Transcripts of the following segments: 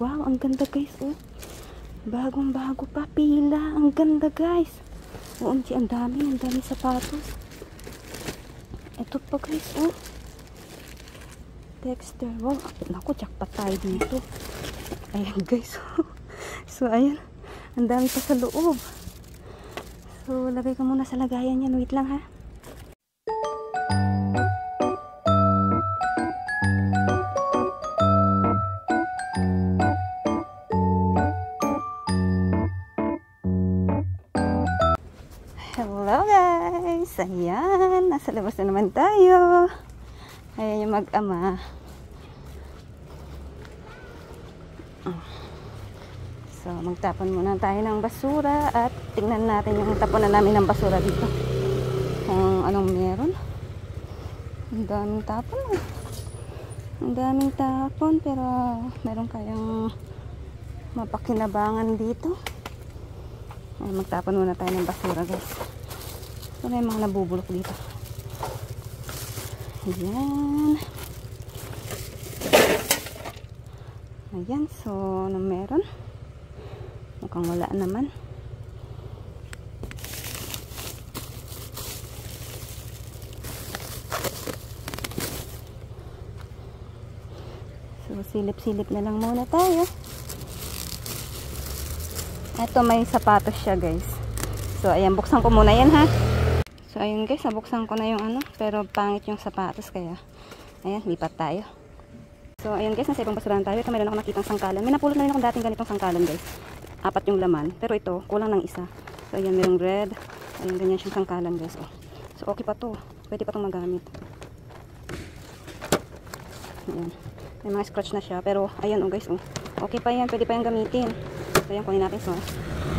Wow, ang ganda guys, oh. Bagong bago pa, pila. Ang ganda guys. OMG, ang dami sapatos. Ito pa guys, oh. Dexter, wow. Naku, jackpot tayo dito. Ayan guys. So, ayan. Ang dami pa sa loob. So, lagay ko muna sa lagayan yan. Wait lang ha. Hello guys! Ayan, nasa labas na naman tayo. Ayan yung mag-ama. So, magtapon muna tayo ng basura at tingnan natin yung tapunan namin ng basura dito. Kung anong meron. Ang daming tapon. Ang daming tapon pero meron kayang mapakinabangan dito. Ay, magtapon muna tayo ng basura guys. So, may mga nabubulok dito. Ayan. Ayan. So, ano meron? Mukhang wala naman. So, silip-silip na lang muna tayo. Ito may sapatos siya guys. So ayan, buksan ko muna yan ha. So ayun guys, nabuksan ko na yung ano. Pero pangit yung sapatos kaya. Ayan, lipat tayo. So ayun guys, nasa ibang basurahan tayo. Ito meron ako nakitang sangkalan. May napulot na rin akong dating ganitong sangkalan guys. 4 yung laman. Pero ito, kulang ng isa. So ayan, merong red. Ayan, ganyan siyang sangkalan guys. Oh. So okay pa to. Pwede pa itong magamit. Ayan. May mga scratch na siya. Pero ayan oh guys. Oh. Okay pa yan. Pwede pa yan gamitin. So ayan, kunin natin. So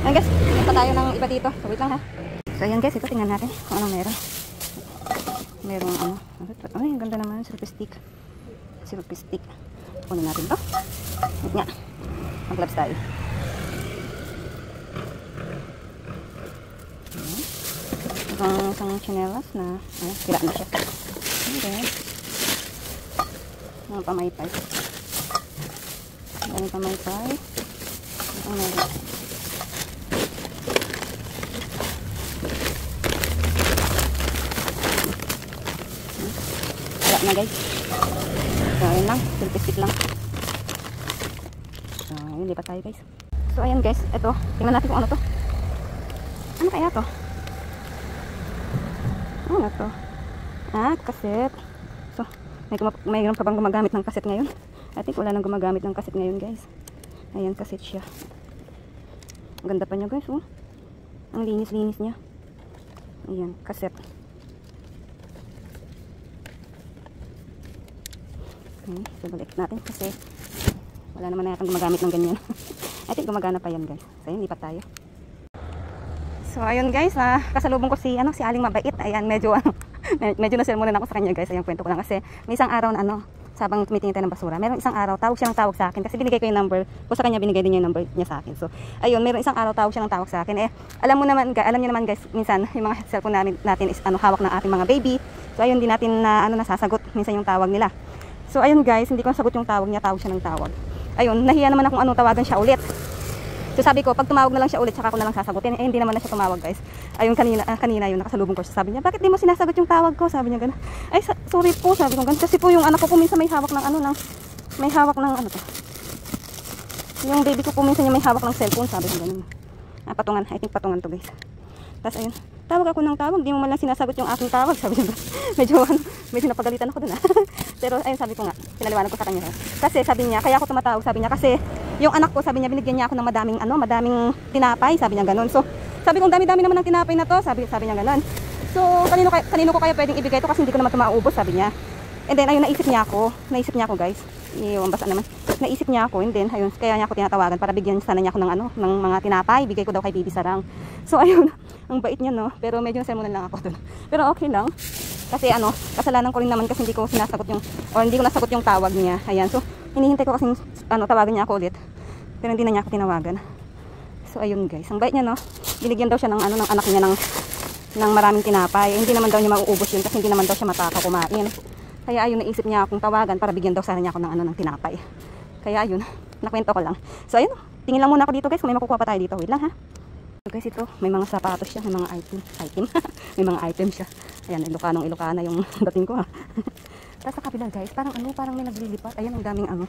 ayan guys, tingnan pa tayo ng iba dito. So wait lang ha. So ayan guys, ito tingnan natin kung anong meron. Merong ano. Ay, ang ganda naman. Selfie stick. Selfie stick. Kunin natin to. Wait nga. Mag-gloves tayo. Ayan. Isang chinelas na sira na siya. Okay. Mga pamaypay. Ang pamaypay. Ang meron. Wala na guys. So ayun lang. Selfie stick lang. So ayun, lipat tayo guys. So ayan guys. Ito. Tingnan natin kung ano to. Ano kaya to? Ano to? Ah, cassette. So mayroon pa bang gumagamit ng cassette ngayon? I think wala nang gumagamit ng cassette ngayon guys. Ayan, cassette siya. Ang ganda pa niya guys, oh. Ang linis-linis niya. Ayan, cassette. Okay, so balik natin kasi wala naman na yatang gumagamit ng ganyan. I think gumagana pa yan guys. So ayan, lipat tayo. So ayun guys, kasalubong ko si Aling Mabait. Ayan, medyo nasermonan ako sa kanya guys. Ayan, kwento ko lang kasi may isang araw na sabang tumitingin tayo ng basura. Meron isang araw, tawag siya ng tawag sa akin kasi binigay ko yung number ko sa kanya, binigay din yung number niya sa akin. So, ayun, meron isang araw tawag siya ng tawag sa akin. Alam niyo naman guys, minsan yung mga cellphone natin is hawak ng ating mga baby. So, ayun, di natin nasasagot minsan yung tawag nila. So, ayun guys, hindi ko nasagot yung tawag niya, tawag siya ng tawag. Ayun, nahiya naman akong tawagan siya ulit. So sabi ko, pag tumawag na lang siya ulit, saka ko na lang sasagutin. Hindi naman na siya tumawag guys. Ayun, kanina yung nakasalubong ko siya. Sabi niya, bakit di mo sinasagot yung tawag ko? Sabi niya gano'n. Ay, sorry po, sabi ko gano'n. Kasi po yung anak ko minsan may hawak ng may hawak ng ano to. Yung baby ko minsan yung may hawak ng cellphone, sabi ko gano'n. Patungan, I think patungan to guys. Tapos ayun, tawag ako ng tawag, di mo man lang sinasagot yung aking tawag, sabi niya. Medyo napagalitan ako dun. Pero ayun, sabi ko nga, pinaliwanag ko sa kanya. Kasi sabi niya, kaya ako tumatawag, sabi niya kasi yung anak ko, sabi niya, binigyan niya ako ng madaming tinapay, sabi niya gano'n. So, sabi ko, dami-dami naman ng tinapay na to, sabi niya gano'n. So, kanino ko kaya pwedeng ibigay to kasi hindi ko naman ito maubos, sabi niya. And then, ayun, naisip niya ako guys. Yung basa naman. Naisip niya ako, and then, ayun, kaya niya ako tinatawagan para bigyan sana niya ako ng mga tinapay, bigay ko daw kay Baby Sarang. So, ayun, ang bait niya, no? Pero medyo sermonan lang ako dun. Pero okay lang. Kasi kasalanan ko rin naman kasi hindi ko nasagot yung tawag niya. Ayan, so, hinihintay ko kasi tawagan niya ako ulit. Pero hindi na niya ako tinawagan. So ayun guys, ang bait niya, no. Binigyan daw siya ng anak niya ng maraming tinapay. Hindi naman daw niya mauubos yun kasi hindi naman daw siya matakaw kumain. Kaya ayun, naisip niya akong tawagan para bigyan daw sana niya ako ng ng tinapay. Kaya ayun, nakwento ko lang. So, ayun. Tingin lang muna ako dito guys kung may makukuha pa tayo dito. Wait lang ha. So guys, ito. May mga sapatos siya. May mga item. May mga item siya. Ayan, Ilocana yung dating ko ha. Tapos sa kabila guys, parang may naglilipat. Ayan, ang daming ano.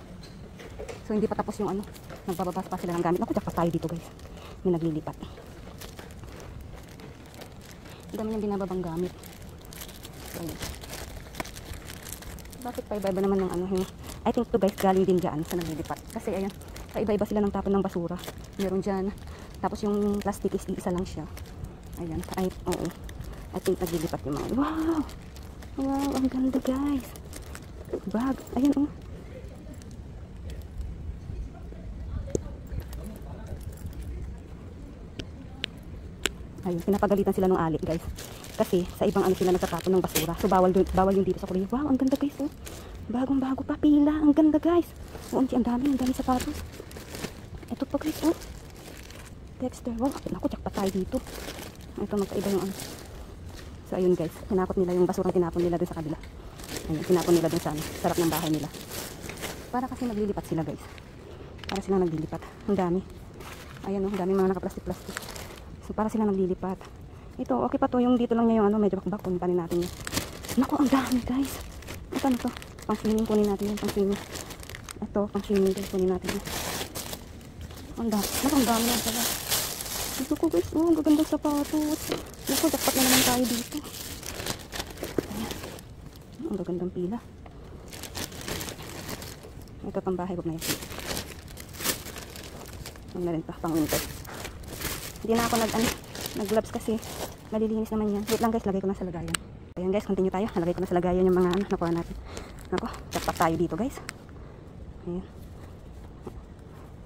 So, hindi pa tapos yung ano. Nagbababas pa sila ng gamit. Naku, jackpot tayo dito guys. May naglilipat. Ang dami niyang binababang gamit. So, ayun. Bakit pa iba-iba naman ng ano yung I think to guys galing din dyan sa naglilipat kasi ayan iba-iba sila ng tapon ng basura meron dyan tapos yung plastic is isa lang siya ayan oo I think naglilipat yung mga wow ang ganda guys bag ayan ayun pinapagalitan sila ng alik guys kasi sa ibang ano sila nagtatapon ng basura. So bawal yung dito sa Korea. Wow, ang ganda guys. Oh. Bagong-bago pa pila. Ang ganda guys. Oh, ang dami sapatos. Ito pa guys. Oh. Dexter. Wow, naku, jackpot tayo dito. Ito magkaiba yung ano. So ayun guys, tinapon nila yung basura tinapon nila dun sa kabila. Ayun, tinapon nila dun sa sarap ng bahay nila. Para kasi naglilipat sila guys. Para sila naglilipat. Ang dami. Ayan oh, ang dami mga naka-plastic. So para sila naglilipat. Ito, okay pa to. Yung dito lang niya yung ano, medyo bakbak. Kunin natin yun. Naku, ang dami guys. Ito, ano to? Pang swimming kunin natin yun. Pang swimming. Ito, pang swimming guys. Kunin natin yun. Ang dami. Naku, ang dami lang pala. Ito ko guys. Oh, ang gagandang sapatos. Naku, jackpot na naman tayo dito. Ayan. Ang gagandang pila. Ito pang bahay. Huwag na yun. Huwag na rin pa. Pang winter. Hindi na ako nag-gloves kasi malilinis naman yan. Wait lang guys, lagay ko na sa lagayan. Ayan guys, continue tayo. Nalagay ko na sa lagayan yung mga nakuha natin. Ako, jackpot tayo dito guys. Ayan.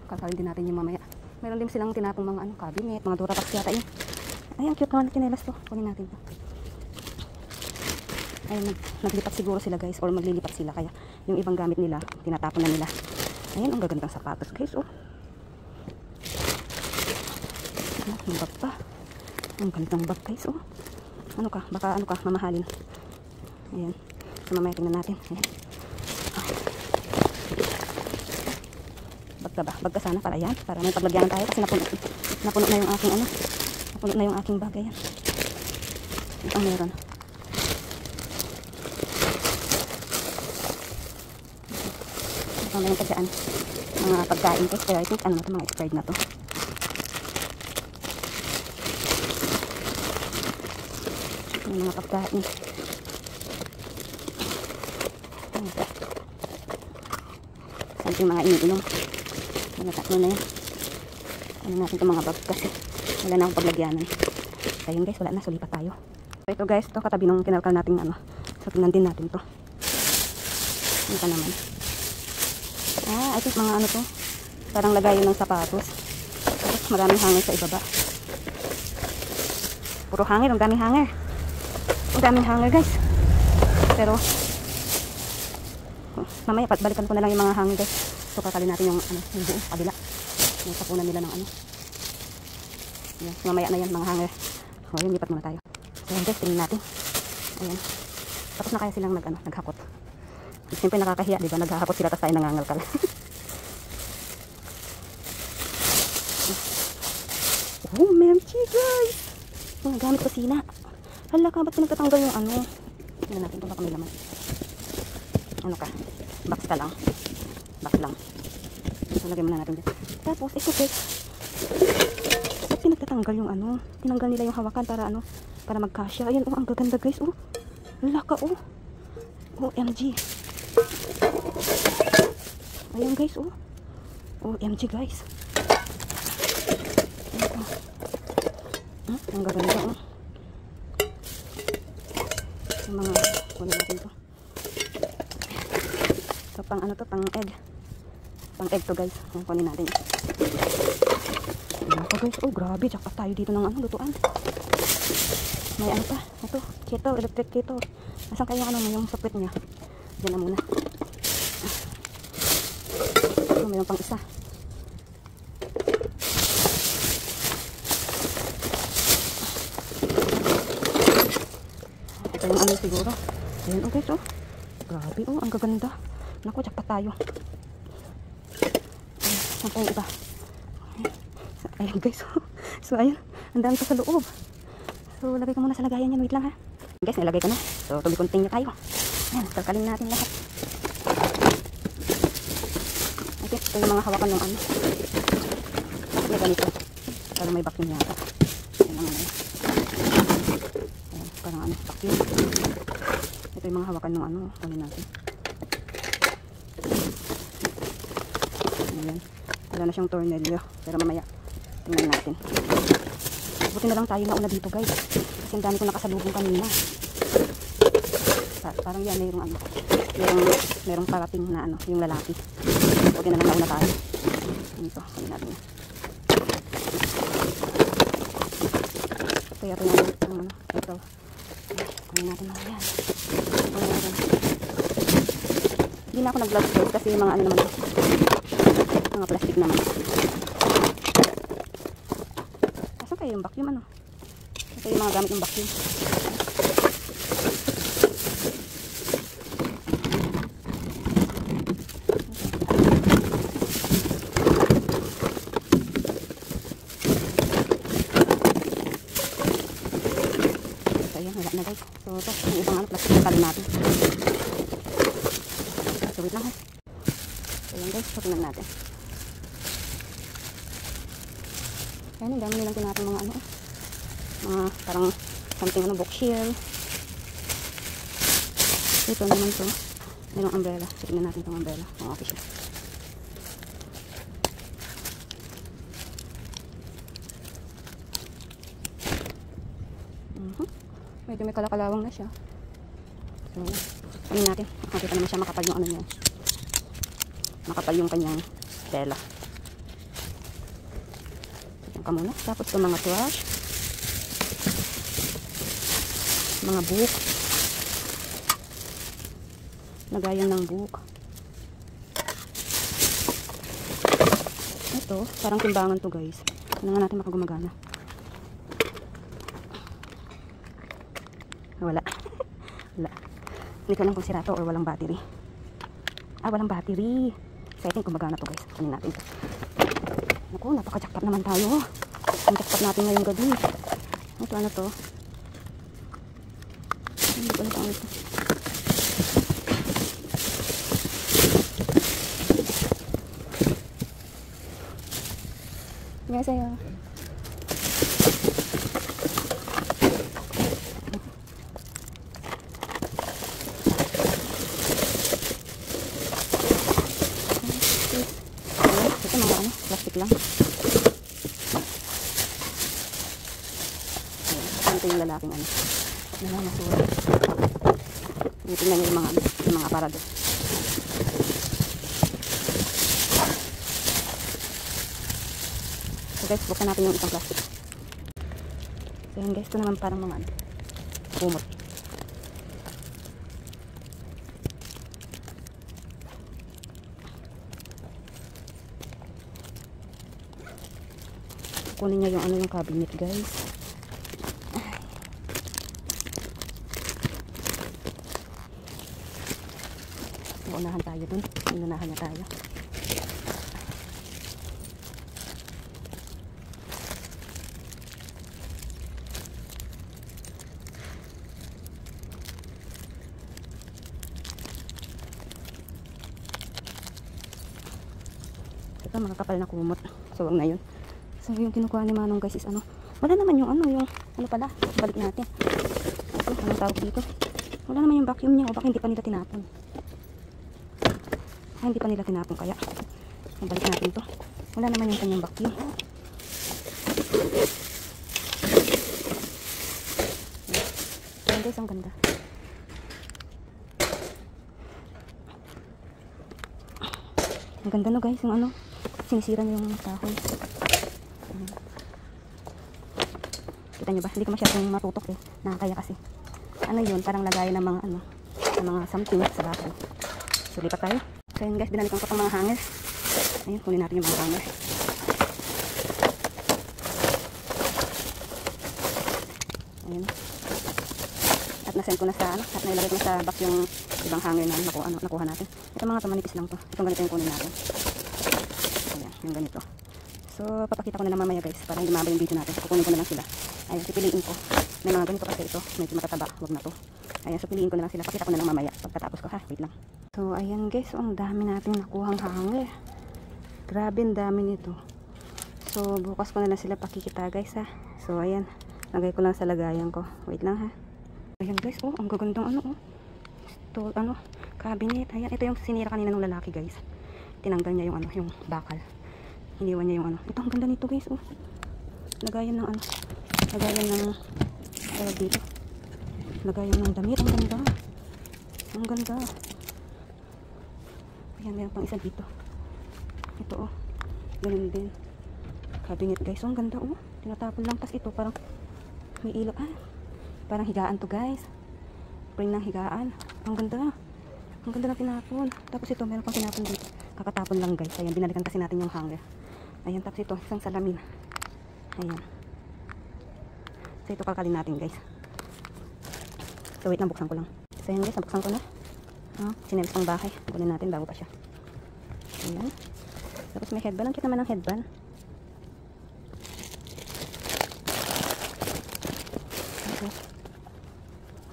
Kakawin din natin yung mamaya. Meron din silang tinapong mga cabinet, mga Durapax yata yun. Ayan, cute naman kinelas to. Kunin natin to. Ayan, naglipat siguro sila guys or maglilipat sila. Kaya yung ibang gamit nila, tinatapon na nila. Ayan, ang gagandang sapatos guys. Oh. Ang bag pa. Ang gandang bag guys, oh. Baka mamahalin. Ayan. So, mamaya tingnan natin. Ayan. Bag ka sana para yan. Para may paglagyanan tayo kasi napuno na yung aking napuno na yung aking bag. Ayan. Ito meron. Ito meron pa dyan. Mga pagkain guys. Pero I think mga expired na to. Yung mga pagkain. Saan yung mga iniinom. Mga tatlo na yan. Ano natin itong mga bag kasi wala na akong paglagyanan. Ayun guys, wala na. Sulipat tayo. So ito guys, ito katabi nung kinalkal natin So tingnan din natin to. Ano pa naman. I think mga to. Parang lagayan ng sapatos. Tapos maraming hanger sa ibaba. Puro hanger, ang daming hanger. Ang daming hanger guys. Pero mamaya balikan ko na lang yung mga hanger guys. So kakalin natin yung yung buong kabila. Yung sapunan nila ng Ayan, mamaya na yan mga hanger. So yun, lipat muna tayo. So yun guys, tingnan natin. Ayan. Tapos na kaya silang naghakot. Siyempre nakakahiya, diba? Naghahakot sila tapos tayo nangangalkal. Oh, memchi guys. Mga gamit kusina. Hala ka, ba't pinagtatanggal yung Tingnan natin kung baka may laman. Box ka lang. Box lang. So, lagyan muna natin dyan. Tapos, ito guys. Ba't pinagtatanggal yung tinanggal nila yung hawakan para para magkasya. Ayan, ang gaganda guys. Hala ka, OMG. Ayan guys, OMG guys. Ang gaganda, yung mga kunin natin to. So pang pang egg. Pang egg to guys. Kunin natin. Ayan pa guys. Grabe, jackpot tayo dito ng lutuan. May pa. Ito, keto, electric keto. Asan kayo yung socket niya? Diyan na muna. So mayroon pang isa. Yung siguro. Ayan guys, Grabe, ang gaganda. Naku, jackpot tayo. Saan pa yung iba? Ayan guys. So ayun, ang dami pa sa loob. So lagay ko muna sa lagayan yan. Wait lang ha. Guys, nilagay ko na. So tuloy continue tayo. Ayan, kalkalin natin lahat. Okay, ito yung mga hawakan ng ano. May ganito. Parang may vacuum yata. Ayan ang ano. Ayan, parang ano, vacuum. Ito yung mga hawakan ng ano. Kunin natin. Ayan. Wala na siyang tornilyo. Pero mamaya, tingnan natin. Buti na lang tayo nauna dito guys. Kasi ang dami ko nakasalubong kanina. Parang yan, mayroong ano. Mayroong parating na ano, yung lalaki. Buti na lang nauna tayo. Dito, kunin natin. Ito yata yung ano. Ito. Kunin natin mga yan. Kunin natin. Hindi na ako nag-vlog guys kasi yung mga ano naman. Mga plastic naman. Asan kayo yung vacuum ano? Ito yung mga gamit ng vacuum. So ayan, wala na guys. So ito, yung isang ano, plastic na kalin natin. So wait lang ha. So ayan guys, so tingnan natin. Ayan, ang dami nilang tinatong mga ano, mga parang something ano, bookshelf. Ito naman to, mayroong umbrella. Tignan natin itong umbrella, kung okay siya. Medyo may kalakalawang na siya. So, ano natin, makikita naman siya makapal yung ano niya. Makapal yung kanyang tela. Ka muna. Tapos ito mga brush, mga book, lagayan ng book. Ito parang timbangan to guys. Ano nga natin makagumagana. Wala. Wala. Hindi ko alam kung sira to or walang battery. Walang battery. So I think gumagana to guys. Kunin natin to. Naku, napaka-jackpot naman tayo. Ang jackpot natin ngayong gabi. Ito ano to? Hindi ko alam ito. Nga sa'yo. Ito mga ano, plastic lang. Ito yung lalaking ano. Nalamasura. Tingnan nyo yung mga aparador. So guys, buksan natin yung isang plastic. So yan guys, ito naman parang mga ano, kumot. Kunin niya yung ano, yung cabinet guys. Unahan tayo dun. Inunahan niya tayo. Ito mga kapal na kumot. So wag na yun. So yung kinukuha ni Manong guys is ano. Wala naman yung ano, yung ano pala. Balik natin. Ito, anong tawag dito? Wala naman yung vacuum niya. O baka hindi pa nila tinapon. Hindi pa nila tinapon kaya balik natin to. Wala naman yung kanyang vacuum. Ayan guys, ang ganda. Ang ganda no guys, yung ano, sinisira niya yung kahoy. Kita nyo ba? Hindi ko masyadong matutok eh. Nakakaya kasi. Ano yun? Parang lagay ng mga ano, ng mga something sa bato. So lipat tayo. So yun guys, binalikan ko pang mga hanger. Ayun, kunin natin yung mga hanger. Ayun. At nasend ko na sa ano, at nailagay ko na sa box yung ibang hanger na nakuha natin. Ito mga tamanipis lang to. Itong ganito yung kunin natin. Ayan, Yung ganito. So, papakita ko na lang mamaya guys, para hindi mahaba yung video natin. So, kukunin ko na lang sila. Ayan, pipiliin ko. May mga ganito kasi ito, medyo matataba, wag na to. Ayan, so piliin ko na lang sila. Pakita ko na lang mamaya pagkatapos ko ha. Wait lang. So, ayan guys, ang dami natin nakuhang hanger. Grabe, ang dami nito. So, bukas ko na lang sila pakikita guys ha. So, ayan. Lagay ko lang sa lagayan ko. Wait lang ha. Ayan guys, oh, ang gagandang ano oh. Ito, ano, cabinet. Ayan, ito yung sinira kanina ng lalaki guys. Tinanggal niya yung ano, yung bakal. Iniwan niya yung ano. Ito, ang ganda nito guys, oh. Lagayan ng ano. Lagayan ng tawag dito. Lagayan ng damit. Ang ganda. Ang ganda. Ayan, meron pang isa dito. Ito, oh. Ganun din. Cabinet guys. Oh, ang ganda, oh. Tinatapon lang. Tas ito, parang may ilaw. Ah, parang higaan to guys. Spring ng higaan. Ang ganda. Ang ganda na tinapon. Tapos ito, meron pang tinapon dito. Kakatapon lang guys. Ayan, binalikan kasi natin yung hanger. Ayan, tapos ito, isang salamin. Ayan. So, ito kalkalin natin guys. So, wait lang, buksan ko lang. So, ayan guys, nabuksan ko na. Sinelis pang bahay. Kunin natin bago pa siya. Ayan. Tapos may headband. Ang cute naman ng headband. Okay.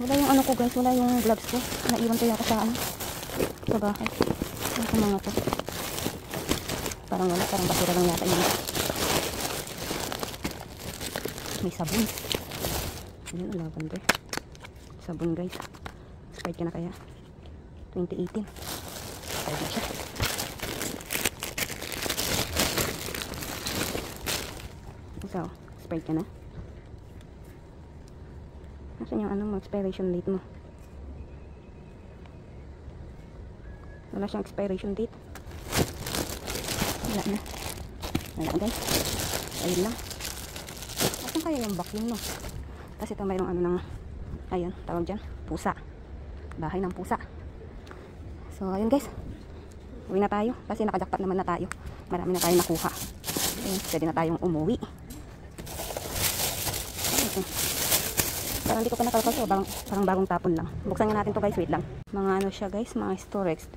Wala yung ano ko guys, wala yung gloves ko. Naiwan ko yata sa ano. Sa bahay. Ano sa mga to. Parang wala, parang basura lang yata yun. May sabon. Ayan, ang lavender. Sabon guys. Expired ka na kaya? 2018. Expired na siya. Ikaw, expired ka na? Nasaan yung ano mo, expiration date mo? Wala siyang expiration date. Wala na. Wala guys. Ayun lang. Asan kaya yung vacuum no? Tapos ito mayroong ano ng, ayun, tawag dyan, pusa. Bahay ng pusa. So ayun guys. Uwi na tayo. Kasi nakajakpat naman na tayo. Marami na tayo nakuha. Ayun, pwede na tayong umuwi. Okay. Parang hindi ko pa nakalkal so parang bagong tapon lang. Buksan nga natin to guys, wait lang. Mga ano siya guys, mga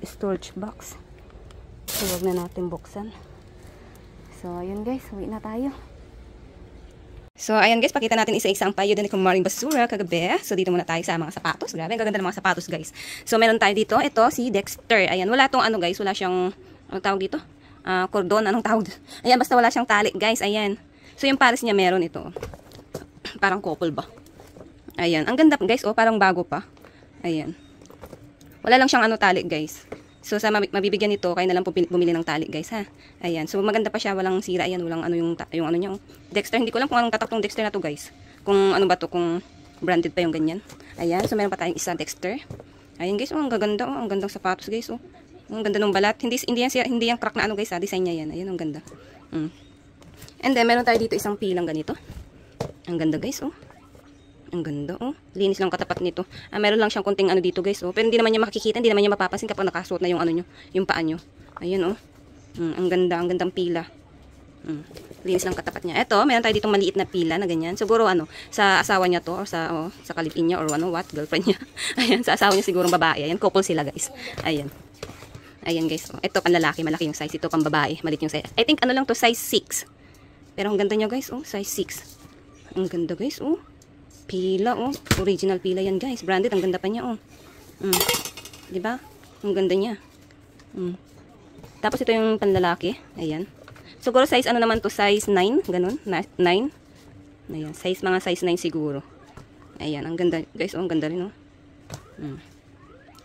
storage box. So wag na natin buksan. So ayun guys, uwi na tayo. So ayan guys, pakita natin isa-isa ang payo din kung maring basura kagabi. So dito muna tayo sa mga sapatos. Grabe, ang gaganda ng mga sapatos guys. So meron tayo dito, ito si Dexter. Ayan, wala tong ano guys, wala siyang, anong tawag dito? Cordon, anong tawag? Ayan, basta wala siyang tali guys, ayan. So yung pares niya meron ito. Parang couple ba? Ayan, ang ganda guys, oh, parang bago pa. Ayan. Wala lang siyang ano tali guys. So sa mabibigyan nito, kayo na lang bumili ng tali guys ha. Ayan, so maganda pa siya, walang sira. Ayan, walang ano yung ano niya. Oh. Dexter, hindi ko lang kung anong tatak tong Dexter na to guys. Kung ano ba to, kung branded pa yung ganyan. Ayan, so meron pa tayong isa Dexter. Ayan guys, oh, ang gaganda, oh, ang gandang sapatos guys, oh. Ang ganda ng balat. Hindi yan crack na ano guys, ha. Design niya yan. Ayan, ang ganda. And then meron tayo dito isang pilang ganito. Ang ganda guys, oh. Ang ganda, oh. Linis lang katapat nito. Meron lang siyang konting ano dito, guys, oh. Pero hindi naman niya makikita, hindi naman niya mapapansin kapag nakasuot na yung ano nyo, yung paa nyo. Ayan, oh. Ang ganda, ang gandang pila. Linis lang katapat niya. Eto, meron tayo ditong maliit na pila na ganyan. Siguro, ano, sa asawa niya to, or sa kalipin niya, or ano, girlfriend niya. Ayan, sa asawa niya siguro babae. Ayan, couple sila, guys. Ayan. Ayan, guys, oh. Ito, panlalaki, malaki yung size. Ito, pang babae, maliit yung size. I think, ano lang to, size 6. Pero ang ganda niya, guys, oh, size 6. Ang ganda, guys, oh. Pila, oh. Original pila yan, guys. Branded. Ang ganda pa niya, oh. Diba? Ang ganda niya. Tapos ito yung panlalaki. Ayan. Siguro size ano naman to, size 9. Ganun. 9. Ayan. Size, mga size 9 siguro. Ayan. Ang ganda, guys. Oh, ang ganda rin, oh.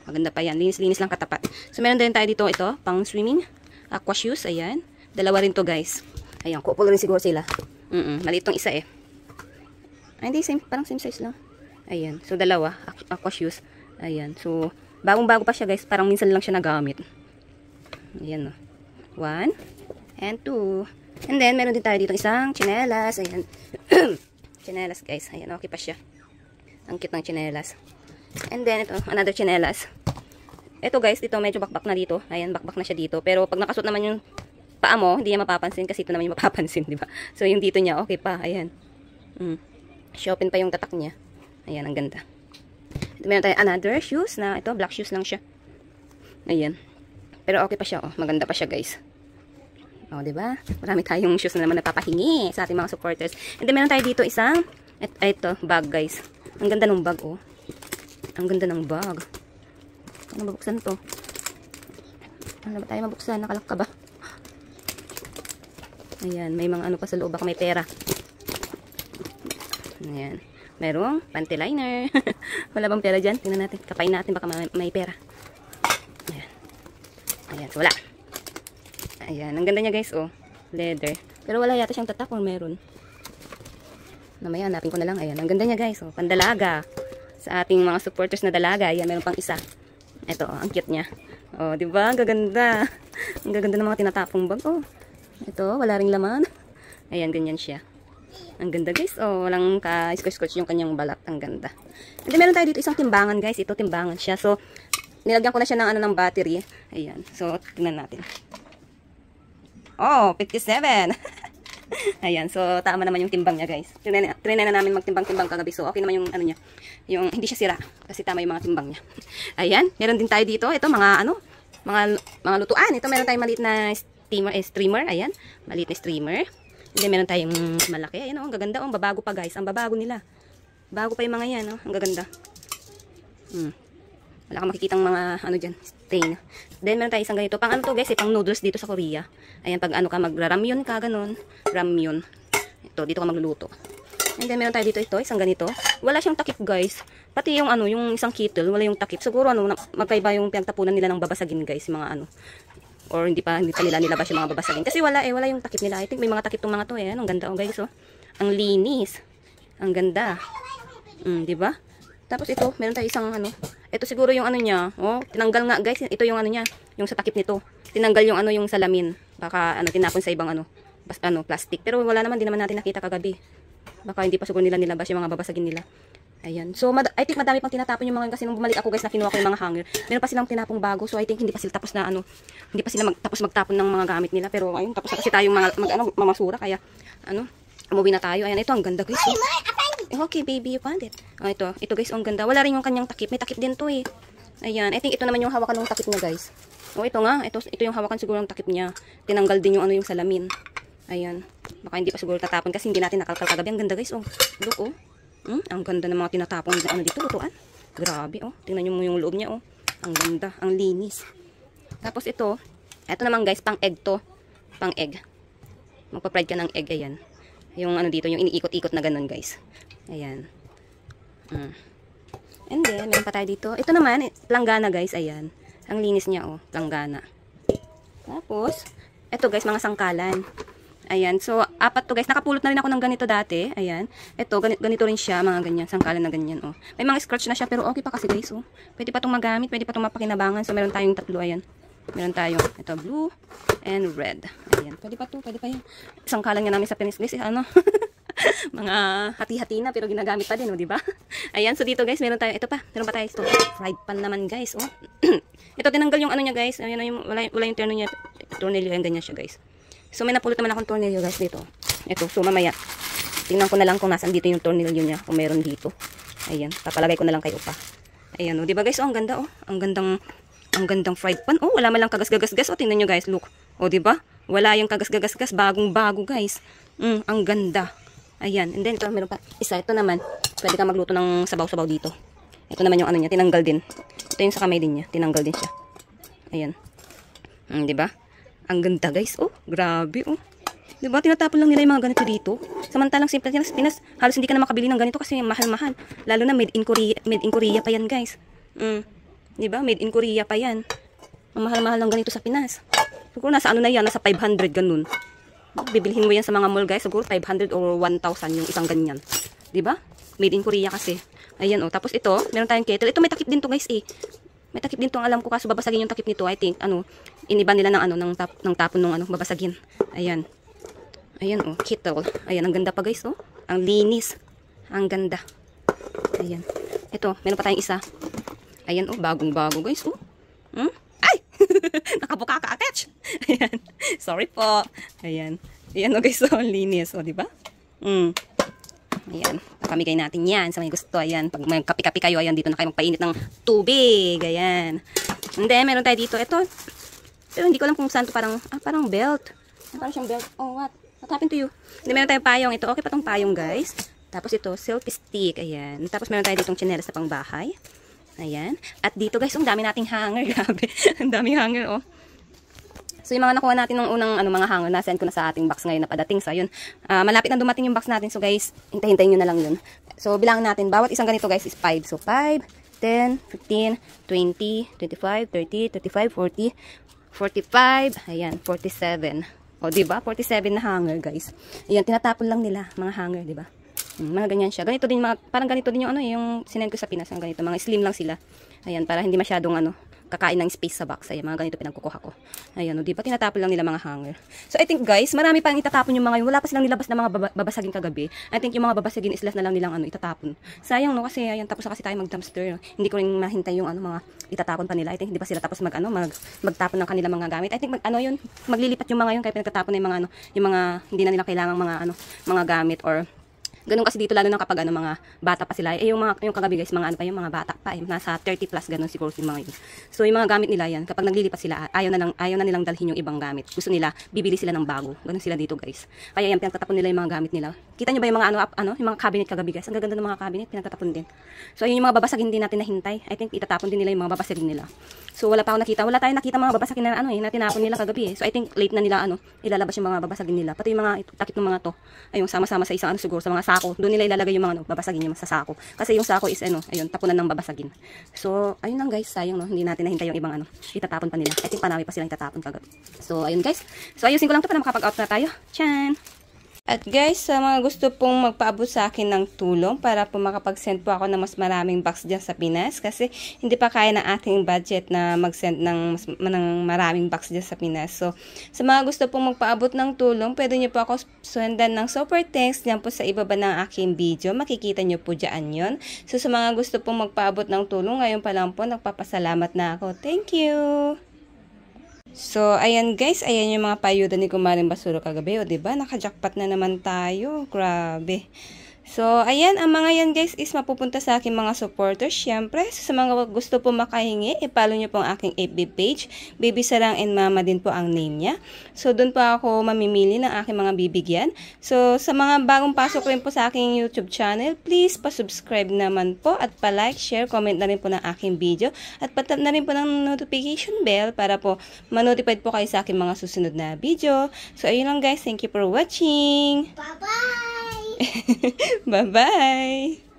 Maganda pa yan. Linis-linis lang katapat. So, meron din tayo dito, ito. Pang swimming. Aqua shoes. Ayan. Dalawa rin to, guys. Ayan. Couple rin siguro sila. Maliit tong isa, eh. Ay, hindi, parang same size lang. Ayan. So, dalawa. Aqua shoes. Ayan. So, bagong-bago pa siya, guys. Parang minsan lang siya nagamit. Ayan, no. 1 and 2. And then, meron din tayo dito isang tsinelas. Ayan. Tsinelas, guys. Ayan, okay pa siya. Ang cute ng tsinelas. And then, ito, another tsinelas. Ito, guys, dito medyo bakbak na dito. Ayan, bakbak na siya dito. Pero, pag nakasuot naman yung paa mo, hindi niya mapapansin kasi ito naman yung mapapansin, di ba? So, yung dito niya, okay pa. Ayan. Open pa yung tatak niya. Ayan, ang ganda. Ito, meron tayo another shoes na ito, black shoes lang siya. Ayan. Pero okay pa siya, oh. Maganda pa siya, guys. O, diba? Marami tayong shoes na naman napapahingi sa ating mga supporters. And then, meron tayo dito isang, ito, bag, guys. Ang ganda ng bag, oh. Ang ganda ng bag. Ano mabuksan to? Ano ba tayo mabuksan? Nakalak ka ba? Ayan, may mga ano pa sa loob. Baka may pera. Ayan. Merong panty liner. Wala bang pera dyan? Tingnan natin. Kapain natin. Baka may pera. Ayan. Ayan. So, wala. Ayan. Ang ganda niya, guys, oh. Leather. Pero wala yata siyang tatak or meron. Mamaya, hanapin ko na lang. Ayan. Ang ganda niya, guys, oh. Pandalaga. Sa ating mga supporters na dalaga. Ayan. Meron pang isa. Ito, oh. Ang cute niya. Oh, diba? Ang gaganda. Ang gaganda ng mga tinatapong bag, oh. Ito, wala ring laman. Ayan, ganyan siya. Ang ganda, guys. Oh, walang ka-scotch yung kanyang balat. Ang ganda. And then, meron tayo dito isang timbangan, guys. Ito, timbangan siya. So, nilagyan ko na siya ng, ng battery. Ayan. So, tingnan natin. Oh, 57. Ayan. So, tama naman yung timbang niya, guys. Trinay na namin magtimbang-timbang kagabi. So, okay naman yung ano niya. Yung hindi siya sira. Kasi tama yung mga timbang niya. Ayan. Meron din tayo dito. Ito, mga mga lutuan. Ito, meron tayong maliit na streamer. Ayan. Maliit na streamer. Hindi, meron tayong malaki. Ayan, oh, ang gaganda. Oh, ang babago pa, guys. Ang babago nila. Bago pa yung mga yan, oh. Ang gaganda. Wala kang makikitang mga, ano dyan, stain. Then, meron tayo isang ganito. Pang ano to, guys, pang noodles dito sa Korea. Ayan, pag ano ka, magra-ramyun ka, ganun. Ramyun. Ito, dito ka magluluto. And then, meron tayo dito ito, isang ganito. Wala siyang takip, guys. Pati yung ano, yung isang kettle, wala yung takip. Siguro, ano, magkaiba yung pinagtapunan nila ng babasagin, guys, mga ano. Or hindi pa nila nilabas yung mga babasagin. Kasi wala yung takip nila. I think may mga takip tong mga to, eh. Ang ganda, oh, guys, oh. Ang linis. Ang ganda. Di ba? Tapos ito, meron tayo isang ano. Ito siguro yung ano niya, oh, tinanggal nga, guys. Ito yung ano niya, yung sa takip nito. Tinanggal yung ano, yung salamin. Baka ano, tinapon sa ibang ano, plastic. Pero wala naman, di naman natin nakita kagabi. Baka hindi pa siguro nila nilabas yung mga babasagin nila. Ayan. So, I think madami pang tinatapon yung mga, kasi nung bumalik ako, guys, na kinuha ko yung mga hanger. Meron pa silang tinapong bago. So, I think hindi pa sila tapos na ano, hindi pa sila tapos magtapon ng mga gamit nila. Pero ayun, tapos na kasi tayong mamasura, kaya ano, umuwi na tayo. Ayan, ito ang ganda, guys. Okay, baby, you found it. Oh, ito guys, ang ganda. Wala rin yung kanyang takip. May takip din to, eh. Ayan, I think ito naman yung hawakan ng takip niya, guys. Oh, ito nga, ito yung hawakan siguro ng takip niya. Tinanggal din yung ano, yung salamin. Ayan. Baka hindi pa siguro tatapon kasi hindi natin nakalkal kagabi. Ang ganda, guys, oh. Look, oh. Ang ganda ng mga tinatapon na ano dito, lutuan. Grabe, oh. Tingnan niyo mo yung loob niya, oh. Ang ganda, ang linis. Tapos ito naman, guys, pang egg to. Pang egg. Magpa-fried ka ng egg, ayan. Yung ano dito, yung iniikot-ikot na ganun, guys. Ayan. And then, meron pa tayo dito. Ito naman, planggana, guys, ayan. Ang linis niya, oh, planggana. Tapos, ito, guys, mga sangkalan. Ayan, so, 4 to, guys. Nakapulot na rin ako ng ganito dati. Ayan. Ito, ganito rin siya, mga ganyan. Sangkalan na ganyan, oh. May mga scratch na siya, pero okay pa kasi, guys, oh. Pwede pa itong magamit, pwede pa itong mapakinabangan. So, meron tayong 3, ayan. Meron tayong, ito, blue and red. Ayan, pwede pa yan. Sangkalan nga namin sa Pinis, guys, ano. Mga hati-hati na, pero ginagamit pa din, oh, diba? Ayan, so dito, guys, meron tayo, ito pa. Meron pa tayo ito. Fried pan naman, guys, oh. Ito, tinanggal yung ano niya, guys. Ayan, wala yung tornilyo, yung ganyan siya, guys. So, may napulot naman akong tornilyo, guys, dito. Ito, so mamaya, tingnan ko na lang kung nasan dito yung tornilyo niya, kung meron dito. Ayan, papalagay ko na lang kayo pa. Ayan, oh, diba, guys, oh, ang ganda, oh. Ang gandang fried pan. Oh, wala man lang kagas-gagas-gas. Oh, tingnan nyo, guys, look. Oh, diba? Wala yung kagas-gagas-gas, bagong-bago, guys. Ang ganda. Ayan, and then, ito, meron pa isa. Ito naman, pwede ka magluto ng sabaw-sabaw dito. Ito naman yung ano niya, tinanggal din. Ito yung sa kamay din niya, tinanggal din siya. Ayan. Diba? Ang ganda, guys. Oh, grabe, oh. Diba? Tinatapon lang nila yung mga ganito dito. Samantalang simple Pinas, halos hindi ka na makabili ng ganito kasi mahal-mahal. Lalo na made in Korea pa yan, guys. Diba? Made in Korea pa yan. Ang mahal-mahal lang ganito sa Pinas. Siguro nasa ano na yan, nasa 500 ganun. Bibilhin mo yan sa mga mall, guys. Siguro 500 or 1,000 yung isang ganyan. Diba? Made in Korea kasi. Ayan, oh. Tapos ito, meron tayong kettle. Ito may takip din to, guys, eh. May takip din to, alam ko, kaso babasagin yung takip nito. I think, ano, iniba nila ng ano, ng tapon ng ano, babasagin. Ayan. Ayan, oh, kettle. Ayan, ang ganda pa, guys, oh. Ang linis. Ang ganda. Ayan. Ito, meron pa tayong isa. Ayan, oh, bagong-bago, guys, oh. Ay! Nakabuka ka, attach. Ayan. Sorry po. Ayan. Ayan, oh, guys, oh, linis, oh, diba? Ayan. Papamigay natin yan sa may gusto. Ayan. Pag may kapi-kapi kayo, ayan, dito na kayo magpainit ng tubig. Ayan. And then, meron tayo dito. Ito. Pero hindi ko alam kung saan to. Parang belt. Parang siyang belt. Oh, what happened to you? Hindi, meron tayong payong. Ito, okay pa tong payong, guys. Tapos ito, silk stick. Ayan. Tapos meron tayo ditong tsinelas sa pangbahay. Ayan. At dito, guys, ang dami nating hanger. Grabe. Ang daming hanger, oh. So, yung mga nakuha natin ng unang mga hanger, nasend ko na sa ating box ngayon na padating. So, ayun. Malapit na dumating yung box natin. So, guys, hintay-hintayin nyo na lang yun. So, bilangin natin. Bawat isang ganito, guys, is 5. So, 5, 10, 15, 20, 25, 30, 35, 40, 45, ayan, 47. O, diba? 47 na hanger, guys. Ayan, tinatapon lang nila, mga hanger, diba? Mga ganyan siya. Ganito din, parang ganito din yung yung sinend ko sa Pinas. Ganito, mga slim lang sila. Ayan, para hindi masyadong kakain ng space sa box. Ayan, mga ganito pinagkukuha ko. Ayan, o, diba? Tinatapon lang nila mga hanger. So, I think, guys, marami pang itatapon yung mga yun. Wala pa silang nilabas na mga babasagin kagabi. I think yung mga babasagin is last na lang nilang itatapon. Sayang, no? Kasi, ayan, tapos na kasi tayo mag-dumpster. Hindi ko rin mahintay yung mga itatapon pa nila. I think, hindi pa sila tapos magtapon ng kanilang mga gamit. I think, yun, maglilipat yung mga yun. Kaya pinagtatapon na yung mga hindi na nila kailangang mga gamit or ganun kasi dito, lalo na kapag mga bata pa sila. Yung kagabi, guys, mga pa yung mga bata pa, nasa 30 plus, ganun siguro yung mga yun. So, yung mga gamit nila yan, kapag naglilipat sila, ayaw na nilang dalhin yung ibang gamit. Gusto nila, bibili sila ng bago. Ganun sila dito, guys. Kaya yan, pinagtatapon nila yung mga gamit nila. Kita nyo ba yung mga yung mga cabinet kagabi, guys? Ang gaganda ng mga cabinet, pinagtatapon din. So, ayun yung mga babasagin din natin na hintay. I think itatapon din nila yung mga babasagin nila. So, wala tayong nakita mga babasagin na na tinapon nila kagabi, eh. So, I think late na nila ilalabas yung mga babasagin nila. Pati yung mga takip ng mga to, ayun, sama-sama sa isang siguro sa mga sako. Doon nila ilalagay yung mga babasagin yung sa sako. Kasi yung sako is ayun, tapunan ng babasagin. So, ayun lang, guys, sayang, no, hindi natin nahintay yung ibang itatapon pa nila. I think panami pa silang itatapon kagabi. So, ayun, guys. So, ayusin ko lang to para makapag-out na tayo. Chan! At guys, sa mga gusto pong magpaabot sa akin ng tulong para po makapag-send po ako ng mas maraming box dyan sa Pinas kasi hindi pa kaya ng ating budget na mag-send ng maraming box dyan sa Pinas. So, sa mga gusto pong magpaabot ng tulong, pwede nyo po ako sundan ng super thanks dyan po sa ibaba ng aking video. Makikita nyo po dyan yun. So, sa mga gusto pong magpaabot ng tulong, ngayon pa lang po, nagpapasalamat na ako. Thank you! So, ayan guys, ayan yung mga payuda ni Kumaring Basuro kagabi, o diba? Naka-jackpot na naman tayo. Grabe. So, ayan, ang mga yan guys is mapupunta sa aking mga supporters. Siyempre, sa mga gusto po makahingi, i-follow nyo po ang aking FB page. Baby Sarang and Mama din po ang name niya. So, dun po ako mamimili ng aking mga bibigyan. So, sa mga bagong pasok rin po sa aking YouTube channel, please pa-subscribe naman po at pa-like, share, comment na rin po ng aking video. At patap na rin po ng notification bell para po ma-notified po kayo sa aking mga susunod na video. So, ayun lang guys. Thank you for watching. Bye-bye! Bye-bye!